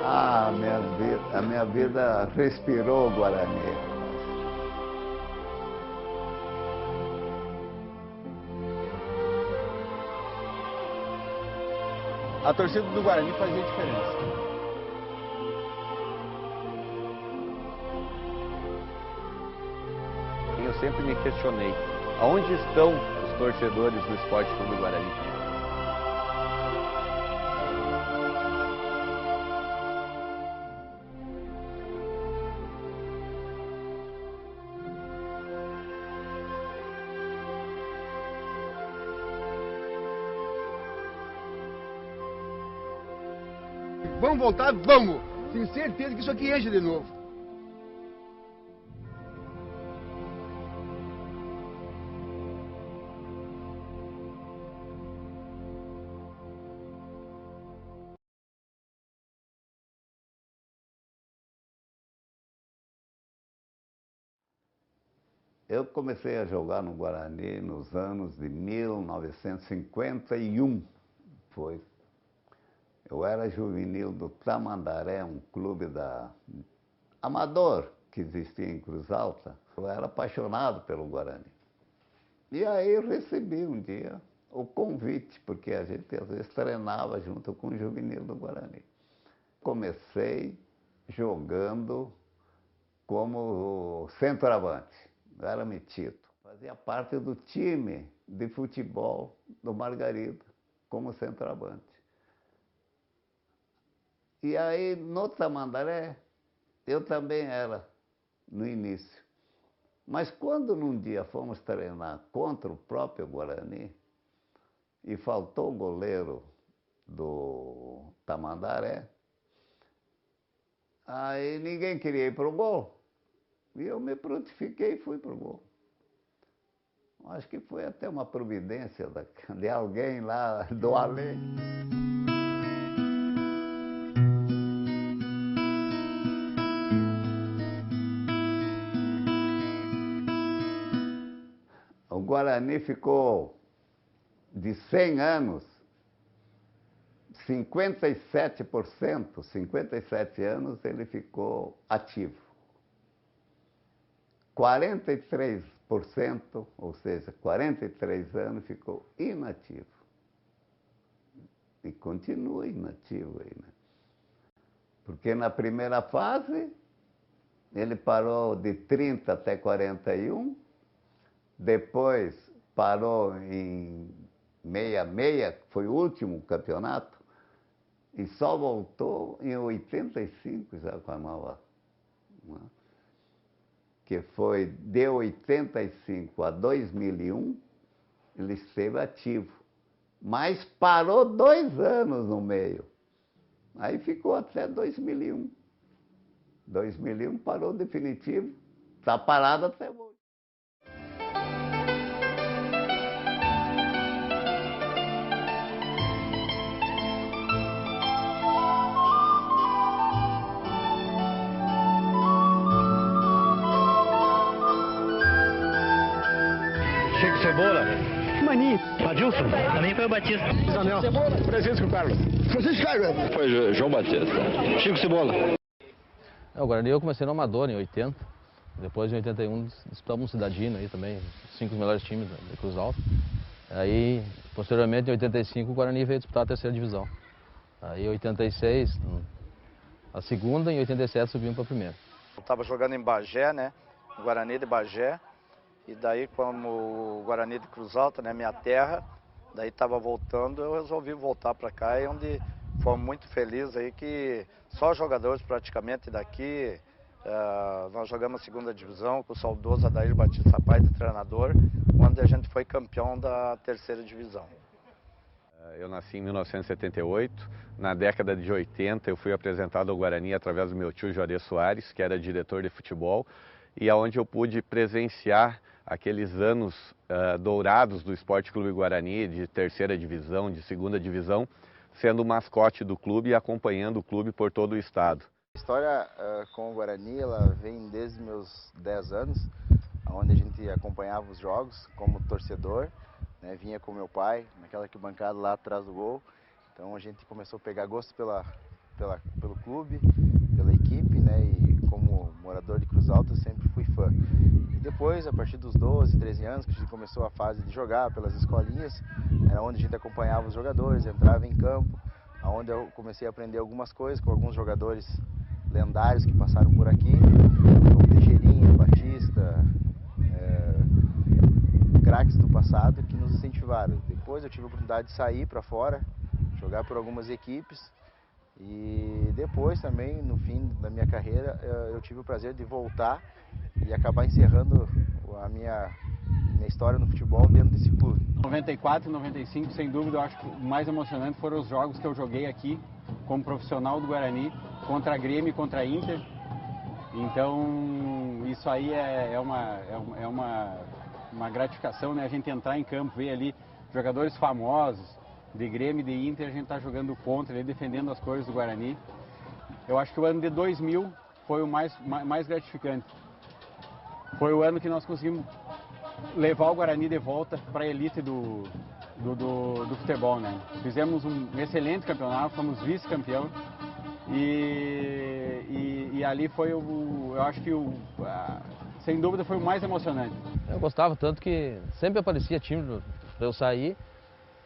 Ah, a minha vida respirou o Guarani. A torcida do Guarani fazia diferença. Eu sempre me questionei, aonde estão os torcedores do Esporte Clube Guarani? Vamos voltar? Vamos! Tenho certeza que isso aqui enche de novo. Eu comecei a jogar no Guarani nos anos de 1951, foi. Eu era juvenil do Tamandaré, um clube amador que existia em Cruz Alta. Eu era apaixonado pelo Guarani. E aí eu recebi um dia o convite, porque a gente às vezes treinava junto com o juvenil do Guarani. Comecei jogando como centroavante, eu era metido. Fazia parte do time de futebol do Margarida, como centroavante. E aí, no Tamandaré, eu também era, no início. Mas quando num dia fomos treinar contra o próprio Guarani, e faltou o goleiro do Tamandaré, aí ninguém queria ir para o gol. E eu me prontifiquei e fui para o gol. Acho que foi até uma providência de alguém lá do além. O Guarani ficou de 100 anos, 57%, 57 anos ele ficou ativo. 43%, ou seja, 43 anos ficou inativo. E continua inativo aí, né? Porque na primeira fase ele parou de 30 até 41, depois parou em 66, que foi o último campeonato, e só voltou em 85 já com a nova, né? Que foi de 85 a 2001, ele esteve ativo, mas parou 2 anos no meio. Aí ficou até 2001. 2001 parou definitivo, está parado até hoje. Chico Cebola. Maninho. Adilson. Também foi o Batista. Zanel. Francisco Carlos. Francisco Carlos. Foi João Batista. Chico Cebola. O Guarani eu comecei no Amador em 80. Depois em 81 disputamos um Cidadino aí também, os 5 melhores times da Cruz Alta. Aí, posteriormente, em 85, o Guarani veio disputar a terceira divisão. Aí em 86, a segunda, em 87 subimos para a primeira. Eu estava jogando em Bagé, né? Guarani de Bagé. E daí, como o Guarani de Cruz Alta, né, minha terra, daí estava voltando, eu resolvi voltar para cá, e onde fomos muito felizes aí que só jogadores praticamente daqui, nós jogamos a segunda divisão com o saudoso Adair Batista Pai de treinador, onde a gente foi campeão da terceira divisão. Eu nasci em 1978, na década de 80 eu fui apresentado ao Guarani através do meu tio Juarez Soares, que era diretor de futebol, e aonde eu pude presenciar aqueles anos dourados do Esporte Clube Guarani, de terceira divisão, de segunda divisão, sendo o mascote do clube e acompanhando o clube por todo o estado. A história com o Guarani, ela vem desde meus 10 anos, onde a gente acompanhava os jogos como torcedor, né, vinha com meu pai, naquela arquibancada lá atrás do gol. Então a gente começou a pegar gosto pela pelo clube, pela equipe, né? E como morador de Cruz Alta, eu sempre fui fã. E depois, a partir dos 12, 13 anos, que a gente começou a fase de jogar pelas escolinhas, era onde a gente acompanhava os jogadores, entrava em campo, onde eu comecei a aprender algumas coisas com alguns jogadores lendários que passaram por aqui, como Teixeirinha, Batista, craques do passado que nos incentivaram. Depois eu tive a oportunidade de sair para fora, jogar por algumas equipes, e depois também, no fim da minha carreira, eu tive o prazer de voltar e acabar encerrando a minha história no futebol dentro desse clube. 94 e 95, sem dúvida, eu acho que o mais emocionante foram os jogos que eu joguei aqui como profissional do Guarani, contra a Grêmio e contra a Inter. Então, isso aí é uma gratificação, né? A gente entrar em campo, ver ali jogadores famosos de Grêmio e de Inter, a gente tá jogando contra, ali, defendendo as cores do Guarani. Eu acho que o ano de 2000 foi o mais gratificante. Foi o ano que nós conseguimos levar o Guarani de volta para a elite do futebol, né? Fizemos um excelente campeonato, fomos vice-campeão e ali foi eu acho que sem dúvida foi o mais emocionante. Eu gostava tanto que sempre aparecia time para eu sair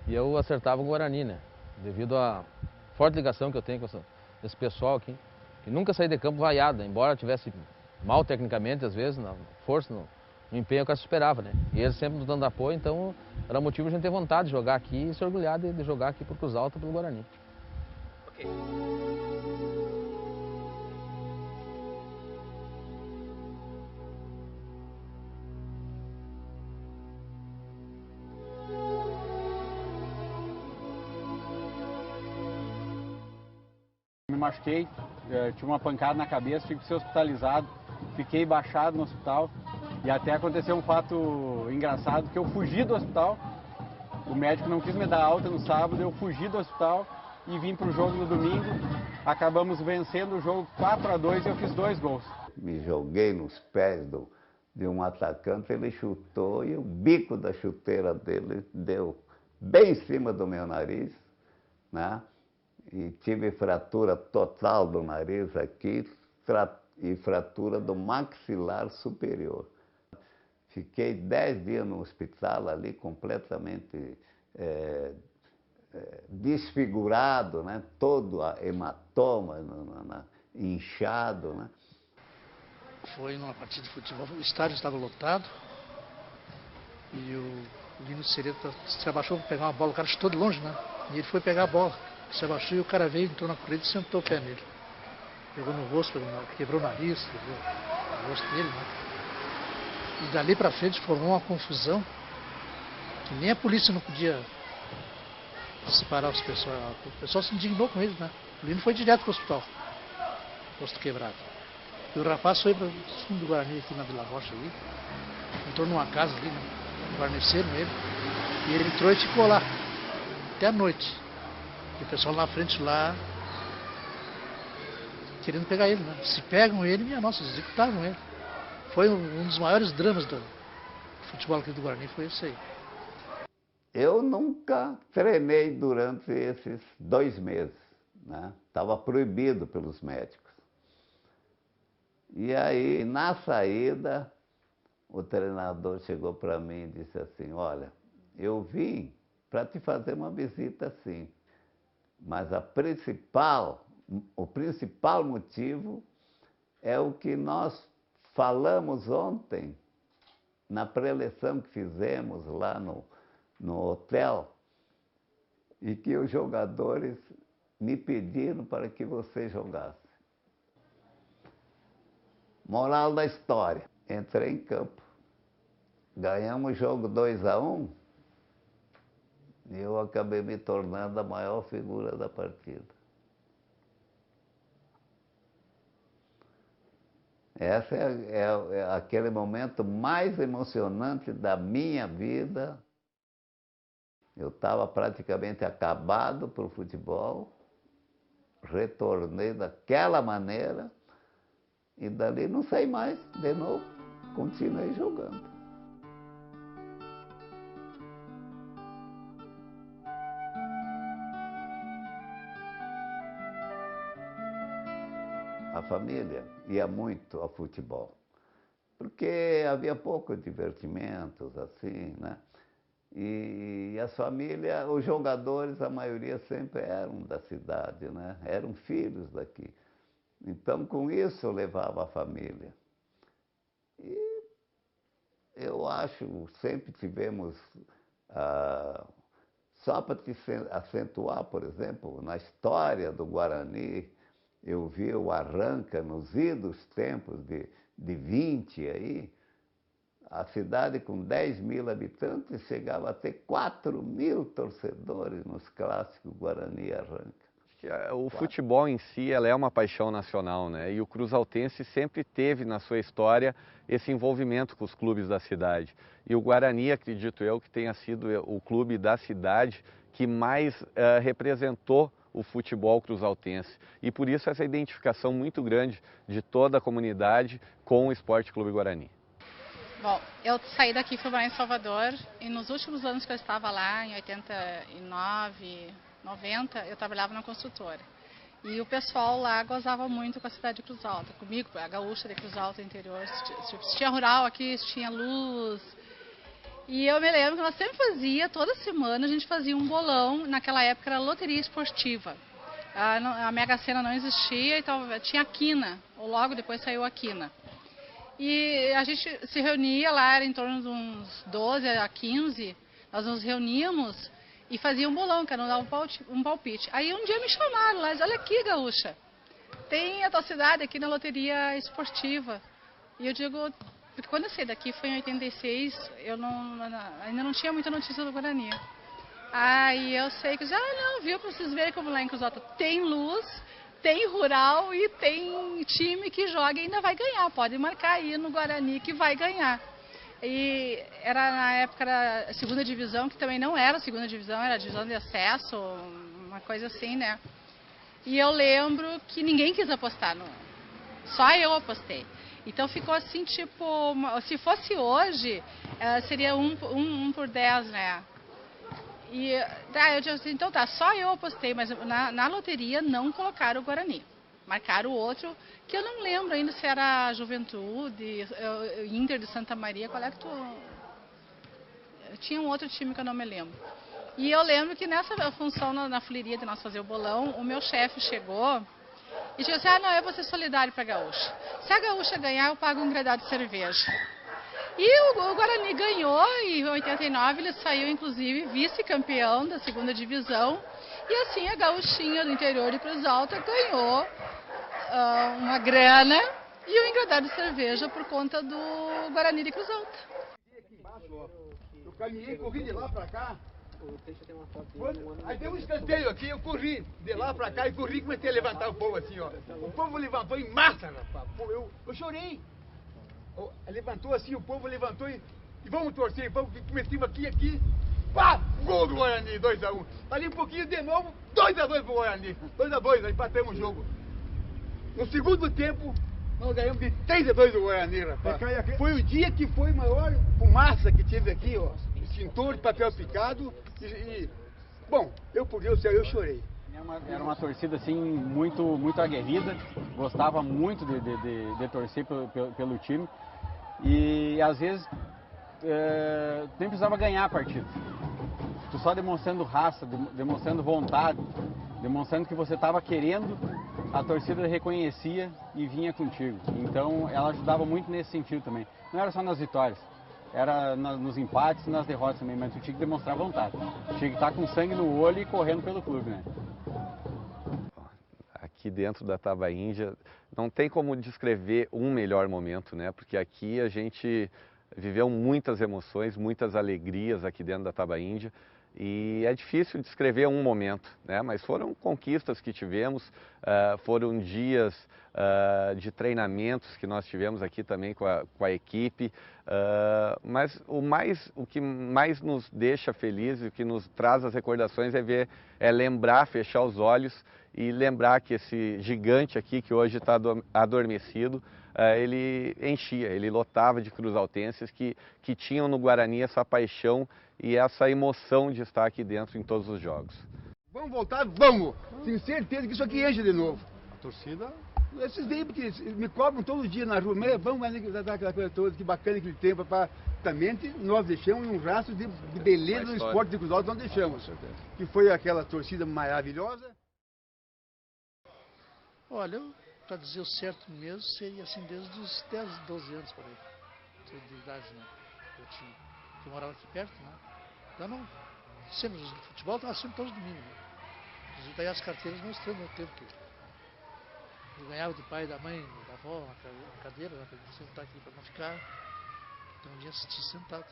e eu acertava o Guarani, né? Devido à forte ligação que eu tenho com esse pessoal aqui, que nunca saí de campo vaiado, embora tivesse mal tecnicamente, às vezes, na força, no empenho que eu esperava, né? E eles sempre nos dando apoio, então era motivo de a gente ter vontade de jogar aqui e se orgulhar de jogar aqui por Cruz Alta, pelo Guarani. Okay. Me machuquei, tive uma pancada na cabeça, tive que ser hospitalizado, fiquei baixado no hospital e até aconteceu um fato engraçado que eu fugi do hospital, o médico não quis me dar alta no sábado, eu fugi do hospital e vim para o jogo no domingo, acabamos vencendo o jogo 4-2 e eu fiz 2 gols. Me joguei nos pés de um atacante, ele chutou e o bico da chuteira dele deu bem em cima do meu nariz, né? E tive fratura total do nariz aqui e fratura do maxilar superior. Fiquei 10 dias no hospital ali, completamente desfigurado, né? Todo hematoma, inchado, né? Foi numa partida de futebol, o estádio estava lotado e o Lino Ceredo se abaixou para pegar uma bola, o cara chutou de longe, né? E ele foi pegar a bola. Se abaixou e o cara veio, entrou na corrida e sentou o pé nele. Pegou no rosto, quebrou o nariz, quebrou o rosto dele, né? E dali pra frente formou uma confusão que nem a polícia não podia separar os pessoal. O pessoal se indignou com ele, né? O Lino foi direto pro hospital, rosto quebrado. E o rapaz foi para o fundo do Guarani, aqui na Vila Rocha, ali. Entrou numa casa ali, né? Guarneceram ele. E ele entrou e ficou lá, até a noite. E o pessoal na frente lá, querendo pegar ele, né? Se pegam ele, minha nossa, executavam ele. Foi um dos maiores dramas do futebol aqui do Guarani, foi isso aí. Eu nunca treinei durante esses 2 meses, né? Estava proibido pelos médicos. E aí, na saída, o treinador chegou para mim e disse assim, olha, eu vim para te fazer uma visita sim, mas o principal motivo é o que nós falamos ontem, na preleção que fizemos lá no hotel, e que os jogadores me pediram para que você jogasse. Moral da história, entrei em campo, ganhamos o jogo 2-1 e eu acabei me tornando a maior figura da partida. Esse é aquele momento mais emocionante da minha vida. Eu estava praticamente acabado para o futebol, retornei daquela maneira e dali não saí mais de novo, continuei jogando. a família ia muito ao futebol, porque havia poucos divertimentos, assim, né? E as famílias, os jogadores, a maioria sempre eram da cidade, né? Eram filhos daqui. Então, com isso, eu levava a família. E eu acho, sempre tivemos, só para te acentuar, por exemplo, na história do Guarani, eu vi o Arranca, nos idos tempos de 20 aí, a cidade com 10 mil habitantes chegava a ter 4 mil torcedores nos clássicos Guarani e Arranca. O futebol em si, ela é uma paixão nacional, né? E o Cruzaltense sempre teve na sua história esse envolvimento com os clubes da cidade. E o Guarani, acredito eu, que tenha sido o clube da cidade que mais representou o futebol cruzaltense. E por isso essa identificação muito grande de toda a comunidade com o Esporte Clube Guarani. Bom, eu saí daqui, fui morar em Salvador, e nos últimos anos que eu estava lá, em 89, 90, eu trabalhava na construtora. E o pessoal lá gozava muito com a cidade de Cruz Alta, comigo, a gaúcha de Cruz Alta, interior. Se tinha rural aqui, se tinha luz. E eu me lembro que nós sempre fazia, toda semana a gente fazia um bolão, naquela época era loteria esportiva. A Mega Sena não existia, então tinha a quina, ou logo depois saiu a quina. E a gente se reunia lá, era em torno de uns 12 a 15, nós nos reuníamos e fazia um bolão, cada um dava um palpite. Aí um dia me chamaram lá, olha aqui, gaúcha, tem a tua cidade aqui na loteria esportiva. E eu digo, porque quando eu saí daqui foi em 86, eu ainda não tinha muita notícia do Guarani. Aí eu sei que, não, viu, pra vocês verem como lá em Cruz Alta tem luz, tem rural e tem time que joga e ainda vai ganhar. Pode marcar aí no Guarani que vai ganhar. E era na época a segunda divisão, que também não era a segunda divisão, era a divisão de acesso, uma coisa assim, né? E eu lembro que ninguém quis apostar, só eu apostei. Então ficou assim, tipo, se fosse hoje, seria um por 10, né? E eu disse assim, então tá, só eu apostei, mas na loteria não colocaram o Guarani. Marcaram o outro, que eu não lembro ainda se era Juventude, Inter de Santa Maria, qual é que tu... Tinha um outro time que eu não me lembro. E eu lembro que nessa função na fuleiria de nós fazer o bolão, o meu chefe chegou e disse assim, não, eu vou ser solidário para a gaúcha. Se a gaúcha ganhar, eu pago um gradado de cerveja. E o Guarani ganhou, e em 89 ele saiu, inclusive, vice-campeão da segunda divisão. E assim a gaúchinha do interior de Cruz Alta ganhou uma grana e um engradado de cerveja por conta do Guarani de Cruz Alta. Eu caminhei, corri de lá pra cá. Aí deu um escanteio aqui, eu corri de lá pra cá e corri e comecei a levantar o povo assim, ó. O povo levantou em massa, rapaz. Eu chorei. Levantou assim, o povo levantou e vamos torcer, vamos, comecei aqui. Pá! Gol do Guarani, 2-1. Ali um pouquinho de novo, 2-2 pro Guarani. 2-2, nós empatamos o jogo. No segundo tempo, nós ganhamos de 3-2 do Guarani, rapaz. Foi o dia que foi a maior fumaça que tive aqui, ó. Extintor de papel picado bom, por Deus, eu chorei. Era uma torcida assim muito aguerrida, gostava muito de torcer pelo time e às vezes nem precisava ganhar a partida. Tu só demonstrando raça, demonstrando vontade, demonstrando que você estava querendo, a torcida reconhecia e vinha contigo. Então ela ajudava muito nesse sentido também. Não era só nas vitórias, era nos empates e nas derrotas também, mas tu tinha que demonstrar vontade. Tinha que estar com sangue no olho e correndo pelo clube, né? Aqui dentro da Tabaíndia não tem como descrever um melhor momento, né? Porque aqui a gente viveu muitas emoções, muitas alegrias aqui dentro da Tabaíndia e é difícil descrever um momento, né? Mas foram conquistas que tivemos, foram dias de treinamentos que nós tivemos aqui também com a equipe, mas o que mais nos deixa felizes, o que nos traz as recordações é lembrar, fechar os olhos e lembrar que esse gigante aqui que hoje está adormecido, ele enchia, ele lotava de cruzaltenses que tinham no Guarani essa paixão e essa emoção de estar aqui dentro em todos os jogos. Vamos voltar? Vamos! Tenho certeza que isso aqui enche de novo. A torcida Esses daí, porque me cobram todo dia na rua, mas vamos dar aquela coisa toda, que bacana aquele tempo, também nós deixamos um rastro de beleza no esporte de Cruz Alta, nós deixamos. Que foi aquela torcida maravilhosa. Olha, para dizer o certo mesmo, seria assim desde os 10, 12 anos por aí, de idade, né? Eu morava aqui perto, né? Então não, sempre, o futebol estava sempre todos os domingos, né? Inclusive daí as carteiras mostrando o tempo que eu ganhava do pai, da mãe, da avó, na cadeira, né? Para sentar aqui, para não ficar, então um dia assistir sentado.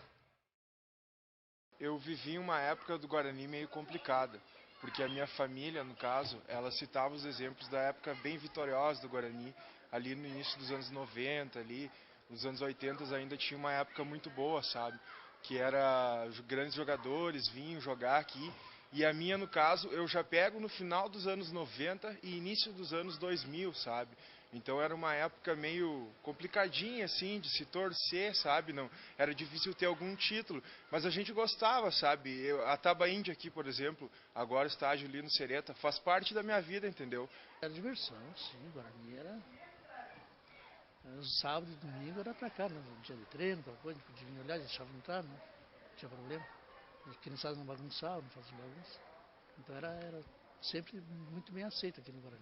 Eu vivi uma época do Guarani meio complicada, porque a minha família, no caso, ela citava os exemplos da época bem vitoriosa do Guarani, ali no início dos anos 90, ali nos anos 80 ainda tinha uma época muito boa, sabe? Que era grandes jogadores vinham jogar aqui, e a minha, no caso, eu já pego no final dos anos 90 e início dos anos 2000, sabe? Então era uma época meio complicadinha, assim, de se torcer, sabe? Não, era difícil ter algum título, mas a gente gostava, sabe? A Taba Índia aqui, por exemplo, agora estágio ali no Sereta, faz parte da minha vida, entendeu? Era diversão, sim, Guarani era... Sábado e domingo era pra cá, né? Dia de treino, aquela coisa, podia vir olhar, deixava entrar, né? Não tinha problema. As criançadas não bagunçavam, não faziam bagunça. Então era sempre muito bem aceito aqui no Guarani.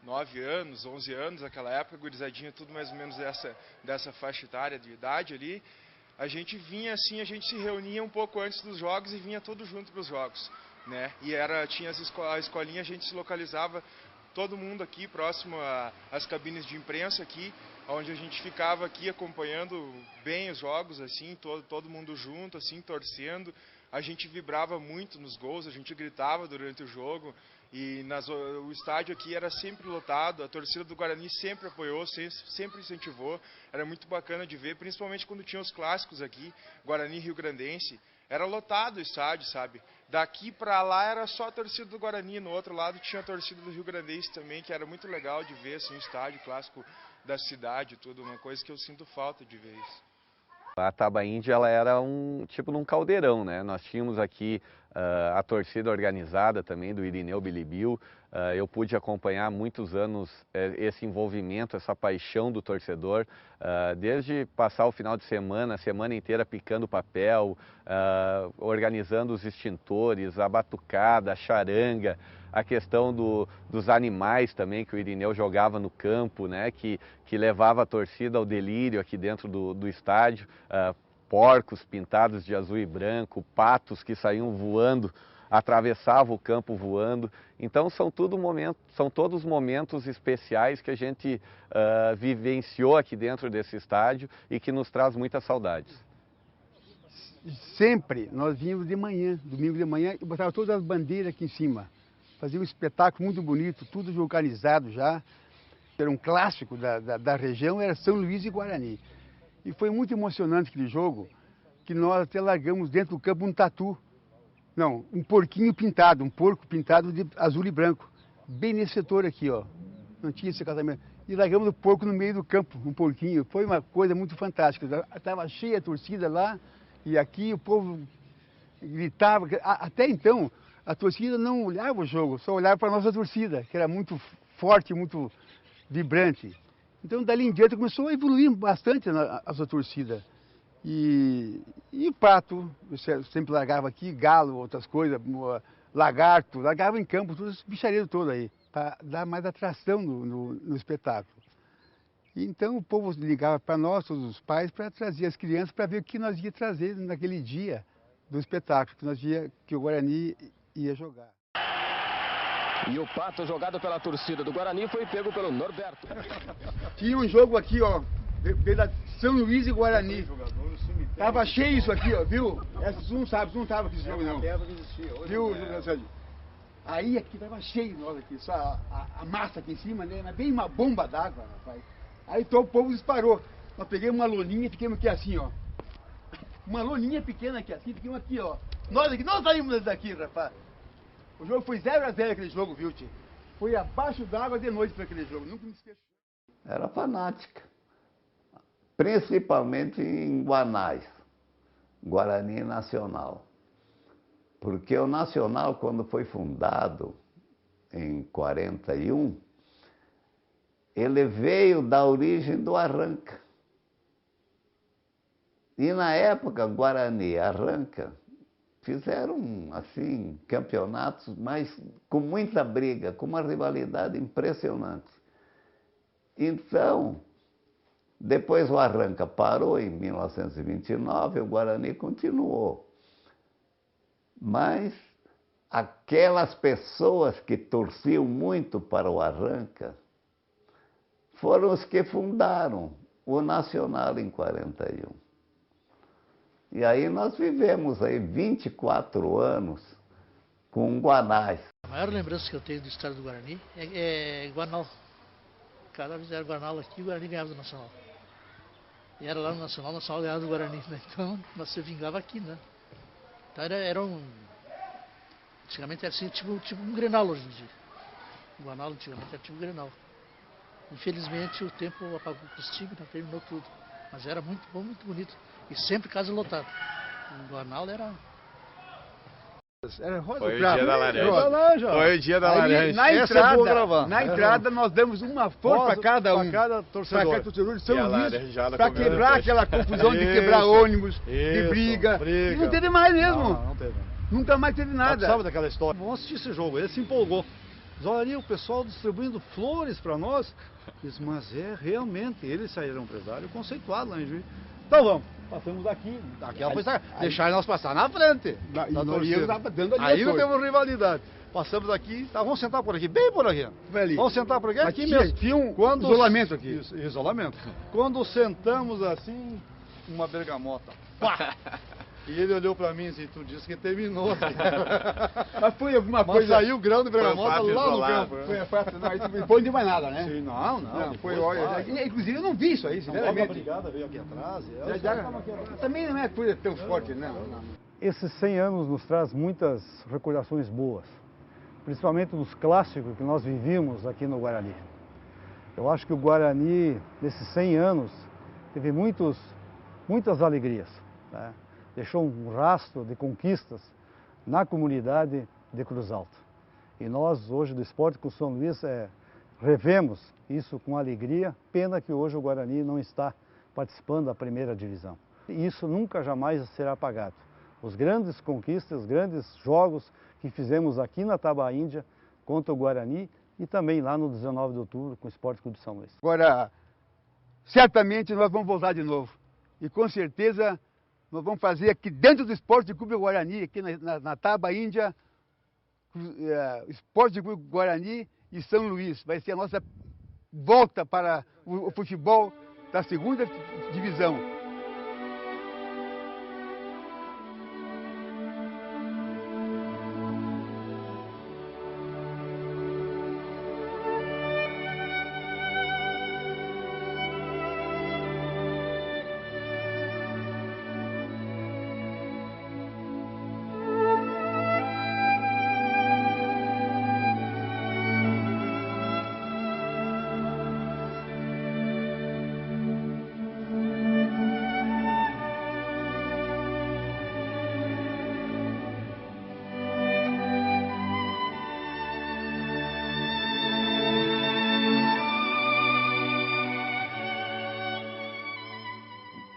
9 anos, 11 anos, naquela época, gurizadinha, tudo mais ou menos dessa faixa etária de idade ali. A gente vinha assim, a gente se reunia um pouco antes dos jogos e vinha todo junto para os jogos, né? E tinha a escolinha, a gente se localizava todo mundo aqui próximo às cabines de imprensa aqui, onde a gente ficava aqui acompanhando bem os jogos, assim, todo mundo junto, assim, torcendo. A gente vibrava muito nos gols, a gente gritava durante o jogo e o estádio aqui era sempre lotado, a torcida do Guarani sempre apoiou, sempre incentivou, era muito bacana de ver, principalmente quando tinha os clássicos aqui, Guarani Rio Grandense, era lotado o estádio, sabe? Daqui para lá era só a torcida do Guarani, no outro lado tinha a torcida do Rio Grandense também, que era muito legal de ver, assim, o estádio clássico da cidade, tudo, uma coisa que eu sinto falta de ver isso. A Taba Índia, ela era tipo num caldeirão, né? Nós tínhamos aqui a torcida organizada também do Irineu Bilibil. Eu pude acompanhar muitos anos esse envolvimento, essa paixão do torcedor, desde passar o final de semana, a semana inteira picando papel, organizando os extintores, a batucada, a charanga, a questão dos animais também, que o Irineu jogava no campo, né, que levava a torcida ao delírio aqui dentro do estádio, porcos pintados de azul e branco, patos que saíam voando, atravessavam o campo voando. Então são todos momentos especiais que a gente vivenciou aqui dentro desse estádio e que nos traz muitas saudades. Sempre nós vínhamos de manhã, domingo de manhã, e botava todas as bandeiras aqui em cima. Fazia um espetáculo muito bonito, tudo organizado já. Era um clássico da região, era São Luís e Guarani. E foi muito emocionante aquele jogo, que nós até largamos dentro do campo um tatu. Não, um porquinho pintado, um porco pintado de azul e branco. Bem nesse setor aqui, ó. Não tinha esse casamento. E largamos o porco no meio do campo, um porquinho. Foi uma coisa muito fantástica. Estava cheia a torcida lá, e aqui o povo gritava. Até então, a torcida não olhava o jogo, só olhava para a nossa torcida, que era muito forte, muito vibrante. Então, dali em diante, começou a evoluir bastante a sua torcida. E o pato, eu sempre largava aqui, galo, outras coisas, lagarto, largava em campo, tudo esse bichareiro todo aí, para dar mais atração no espetáculo. E então o povo ligava para nós, todos os pais, para trazer as crianças, para ver o que nós ia trazer naquele dia do espetáculo, que o Guarani ia jogar. E o pato jogado pela torcida do Guarani foi pego pelo Norberto. Tinha um jogo aqui, ó, pela São Luís e Guarani. Tava cheio isso aqui, ó, viu? Essa tu não sabe, tu não tava aqui esse jogo, não. Viu, Sérgio? Aí aqui tava cheio nós aqui, só a massa aqui em cima, né? Mas bem uma bomba d'água, rapaz. Aí então o povo disparou. Nós pegamos uma loninha e ficamos aqui assim, ó. Uma loninha pequena aqui assim, ficamos aqui, ó. Nós aqui, nós saímos daqui, rapaz. O jogo foi 0-0 aquele jogo, viu, tio? Foi abaixo d'água de noite para aquele jogo, nunca me esqueço. Era fanática, principalmente em Guanás, Guarani Nacional. Porque o Nacional, quando foi fundado em 41, ele veio da origem do Arranca. E na época, Guarani e Arranca fizeram, assim, campeonatos, mas com muita briga, com uma rivalidade impressionante. Então, depois o Arranca parou em 1929, o Guarani continuou. Mas aquelas pessoas que torciam muito para o Arranca foram os que fundaram o Nacional em 41. E aí nós vivemos aí 24 anos com o Guanás. A maior lembrança que eu tenho do estado do Guarani é Guanal. Cada vez era Guanal aqui, o Guarani ganhava do Nacional. E era lá no Nacional, o Nacional ganhava do Guarani, né? Então, nós se vingava aqui, né? Então era um... Antigamente era assim, tipo um Grenal hoje em dia. O Guanal antigamente era tipo um Grenal. Infelizmente o tempo apagou o castigo, né? Terminou tudo. Mas era muito bom, muito bonito. E sempre casa lotada. O Guanal era... Foi o dia da laranja. Foi o dia da laranja. Na entrada nós damos uma flor para cada um. Para cada torcedor de São Luís. Para quebrar aquela confusão de quebrar ônibus, de briga. E não teve mais mesmo. Não teve. Nunca mais teve nada. Sabe daquela história? Vamos assistir esse jogo. Ele se empolgou. Mas olha ali o pessoal distribuindo flores para nós. Disse, mas realmente, eles saíram empresário conceituado lá em Juiz. Então vamos. Passamos daqui deixaram nós passar na frente. Aí não temos rivalidade. Passamos aqui, tá, vamos sentar por aqui, bem por aqui. Vamos sentar por aqui? Aqui mesmo, tinha um isolamento aqui. Isolamento. Quando sentamos assim, uma bergamota. Pá! E ele olhou pra mim assim, tu disse que terminou. Mas foi alguma coisa... Mas saiu o grão de bergamota lá no campo. Não foi de mais nada, né? Sim, não. Foi, olha, inclusive eu não vi isso aí, sinceramente. A brigada veio aqui atrás. Também não é coisa tão forte, não. Esses 100 anos nos traz muitas recordações boas, principalmente dos clássicos que nós vivíamos aqui no Guarani. Eu acho que o Guarani, nesses 100 anos, teve muitas alegrias, né? Deixou um rastro de conquistas na comunidade de Cruz Alta. E nós, hoje, do Esporte Clube São Luís, revemos isso com alegria. Pena que hoje o Guarani não está participando da primeira divisão. E isso nunca, jamais será apagado. Os grandes conquistas, os grandes jogos que fizemos aqui na Tabaíndia contra o Guarani e também lá no 19 de outubro com o Esporte Clube São Luís. Agora, certamente nós vamos voltar de novo. E com certeza... Nós vamos fazer aqui dentro do Esporte Clube Guarani, aqui na Tabaíndia, Esporte Clube Guarani e São Luís. Vai ser a nossa volta para o futebol da segunda divisão.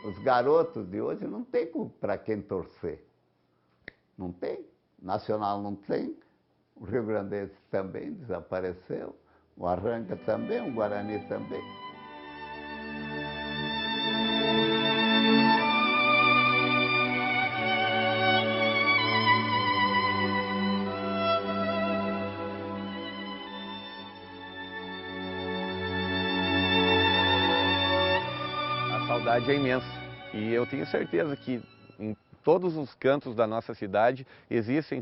Os garotos de hoje não tem para quem torcer. Não tem. Nacional não tem. O Rio Grandense também desapareceu. O Arranca também, o Guarani também. A saudade é imensa. E eu tenho certeza que em todos os cantos da nossa cidade existem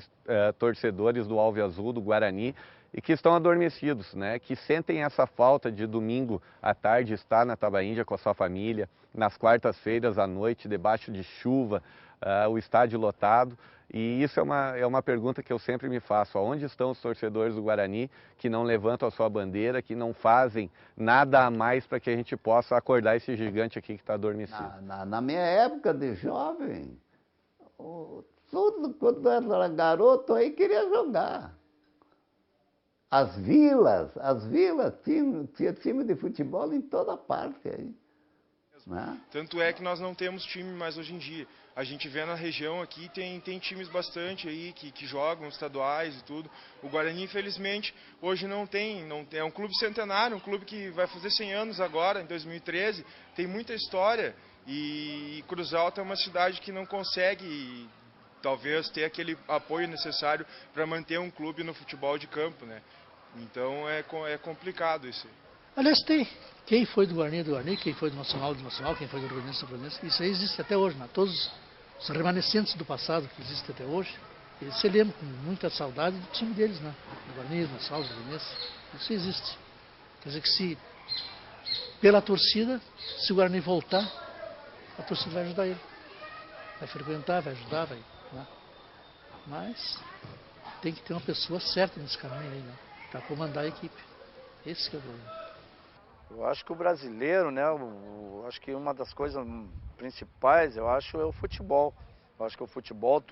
torcedores do Alve Azul, do Guarani, e que estão adormecidos, né? Que sentem essa falta de domingo à tarde estar na Tabaíndia com a sua família, nas quartas-feiras à noite, debaixo de chuva, o estádio lotado. E isso é uma pergunta que eu sempre me faço: aonde estão os torcedores do Guarani que não levantam a sua bandeira, que não fazem nada a mais para que a gente possa acordar esse gigante aqui que está adormecido? Na minha época de jovem, tudo quando era garoto aí queria jogar. as vilas tinha time de futebol em toda parte aí. Né? Tanto é que nós não temos time mais hoje em dia. A gente vê na região aqui, tem times bastante aí que jogam estaduais e tudo. O Guarani, infelizmente, hoje não tem. É um clube centenário, um clube que vai fazer 100 anos agora, em 2013. Tem muita história e Cruz Alta é uma cidade que não consegue, talvez, ter aquele apoio necessário para manter um clube no futebol de campo, né? Então é complicado isso. Aliás, tem. Quem foi do Guarani, quem foi do Nacional, quem foi do Rio Grande do Sul, isso aí existe até hoje, né? Todos os remanescentes do passado que existem até hoje, eles se lembram com muita saudade do time deles, né? Do Guarani, do Nacional, do Rio Grande. Isso existe. Quer dizer que se, pela torcida, se o Guarani voltar, a torcida vai ajudar ele. Vai frequentar, vai ajudar, vai... Né? Mas tem que ter uma pessoa certa nesse caminho aí, né? Para comandar a equipe. Esse que é o problema. Eu acho que o brasileiro, né, acho que uma das coisas principais, eu acho, é o futebol. Eu acho que o futebol,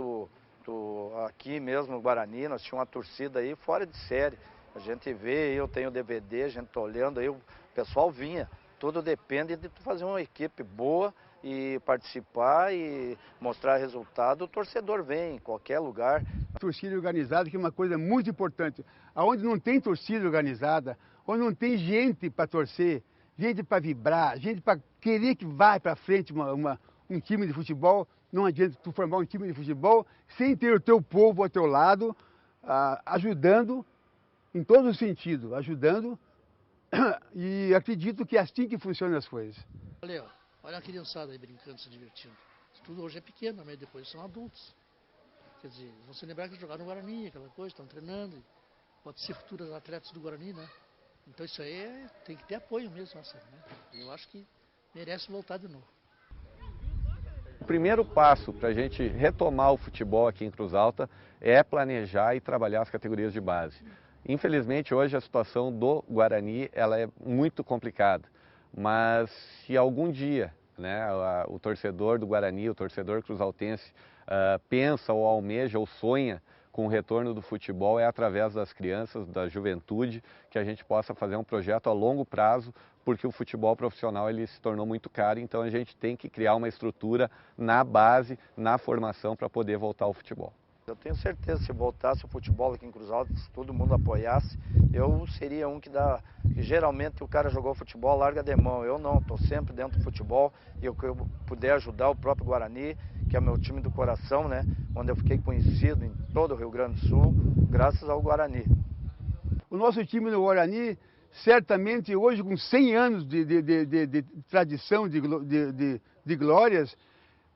aqui mesmo no Guarani, nós tínhamos uma torcida aí fora de série. A gente vê, eu tenho DVD, a gente tá olhando aí, o pessoal vinha. Tudo depende de tu fazer uma equipe boa e participar e mostrar resultado. O torcedor vem em qualquer lugar. A torcida organizada, que é uma coisa muito importante. Onde não tem torcida organizada, onde não tem gente para torcer, gente para vibrar, gente para querer que vá para frente um time de futebol, não adianta tu formar um time de futebol sem ter o teu povo ao teu lado, ajudando em todos os sentidos, ajudando, e acredito que é assim que funcionam as coisas. Olha a criançada aí brincando, se divertindo. Isso tudo hoje é pequeno, mas depois são adultos. Quer dizer, vão se lembrar que jogaram no Guarani, aquela coisa, estão treinando. Pode ser futuros atletas do Guarani, né? Então isso aí tem que ter apoio mesmo, né? Eu acho que merece voltar de novo. O primeiro passo para a gente retomar o futebol aqui em Cruz Alta é planejar e trabalhar as categorias de base. Infelizmente, hoje a situação do Guarani ela é muito complicada, mas se algum dia, né, o torcedor do Guarani, o torcedor cruzaltense pensa ou almeja ou sonha com o retorno do futebol, é através das crianças, da juventude, que a gente possa fazer um projeto a longo prazo, porque o futebol profissional ele se tornou muito caro, então a gente tem que criar uma estrutura na base, na formação, para poder voltar ao futebol. Eu tenho certeza, se voltasse o futebol aqui em Cruz Alta, se todo mundo apoiasse, eu seria um que geralmente o cara jogou futebol, larga de mão. Eu não, estou sempre dentro do futebol e eu puder ajudar o próprio Guarani, que é meu time do coração, né? Onde eu fiquei conhecido em todo o Rio Grande do Sul, graças ao Guarani. O nosso time do Guarani, certamente hoje com 100 anos de tradição, de glórias,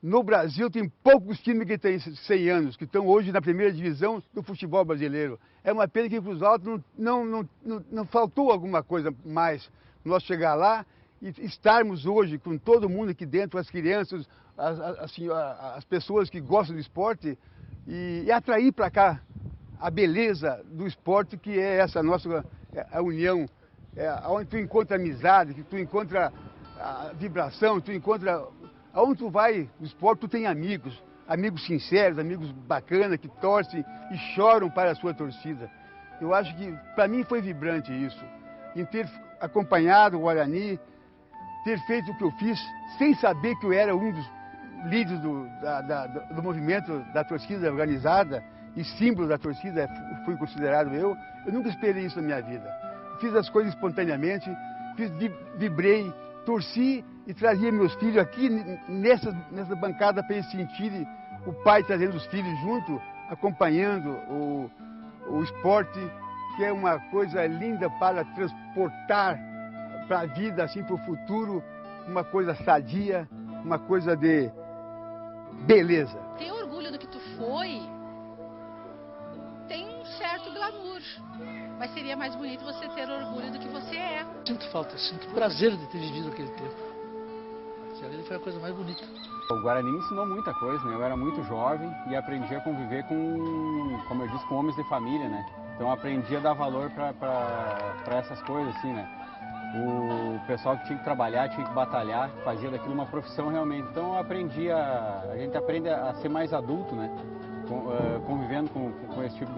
no Brasil tem poucos times que têm 100 anos, que estão hoje na primeira divisão do futebol brasileiro. É uma pena que em Cruz Alta não faltou alguma coisa mais nós chegar lá e estarmos hoje com todo mundo aqui dentro, as crianças, as pessoas que gostam do esporte e atrair para cá a beleza do esporte, que é essa nossa a união, onde tu encontra amizade, que tu encontra a vibração, tu encontra... Aonde tu vai no esporte, tu tem amigos sinceros, amigos bacanas, que torcem e choram para a sua torcida. Eu acho que, para mim, foi vibrante isso. Em ter acompanhado o Guarani, ter feito o que eu fiz, sem saber que eu era um dos líderes do movimento da torcida organizada e símbolo da torcida, fui considerado eu nunca esperei isso na minha vida. Fiz as coisas espontaneamente, vibrei, torci e trazia meus filhos aqui nessa bancada para eles sentirem o pai trazendo os filhos junto, acompanhando o esporte, que é uma coisa linda para transportar para a vida, assim, para o futuro, uma coisa sadia, uma coisa de beleza. Ter orgulho do que tu foi tem um certo glamour, mas seria mais bonito você ter orgulho do que você é. Sinto falta, sinto prazer de ter vivido aquele tempo. Aquilo foi a coisa mais bonita. O Guarani me ensinou muita coisa, né? Eu era muito jovem e aprendi a conviver com, como eu disse, com homens de família, né? Então aprendi a dar valor para essas coisas, assim, né? O pessoal que tinha que trabalhar, tinha que batalhar, fazia daquilo uma profissão realmente. Então eu aprendi a gente aprende a ser mais adulto, né? convivendo com esse tipo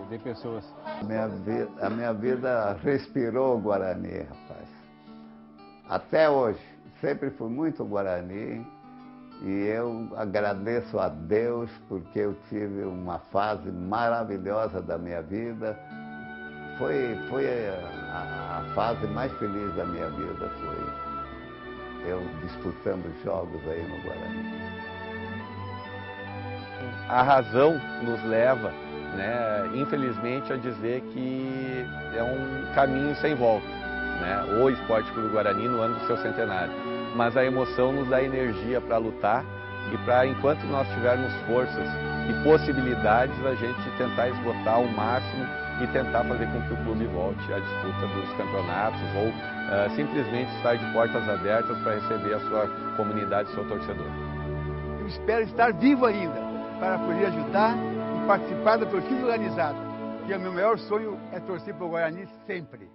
de pessoas? A minha vida respirou o Guarani, rapaz. Até hoje, sempre fui muito Guarani e eu agradeço a Deus porque eu tive uma fase maravilhosa da minha vida. Foi a fase mais feliz da minha vida, foi eu disputando jogos aí no Guarani. A razão nos leva, né, infelizmente, a dizer que é um caminho sem volta, né, o Esporte Clube Guarani no ano do seu centenário. Mas a emoção nos dá energia para lutar e para, enquanto nós tivermos forças e possibilidades, a gente tentar esgotar ao máximo e tentar fazer com que o clube volte à disputa dos campeonatos ou simplesmente estar de portas abertas para receber a sua comunidade e seu torcedor. Eu espero estar vivo ainda para poder ajudar e participar da torcida organizada, que o meu maior sonho é torcer para o Guarani sempre.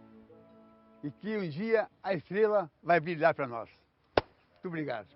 E que um dia a estrela vai brilhar para nós. Muito obrigado.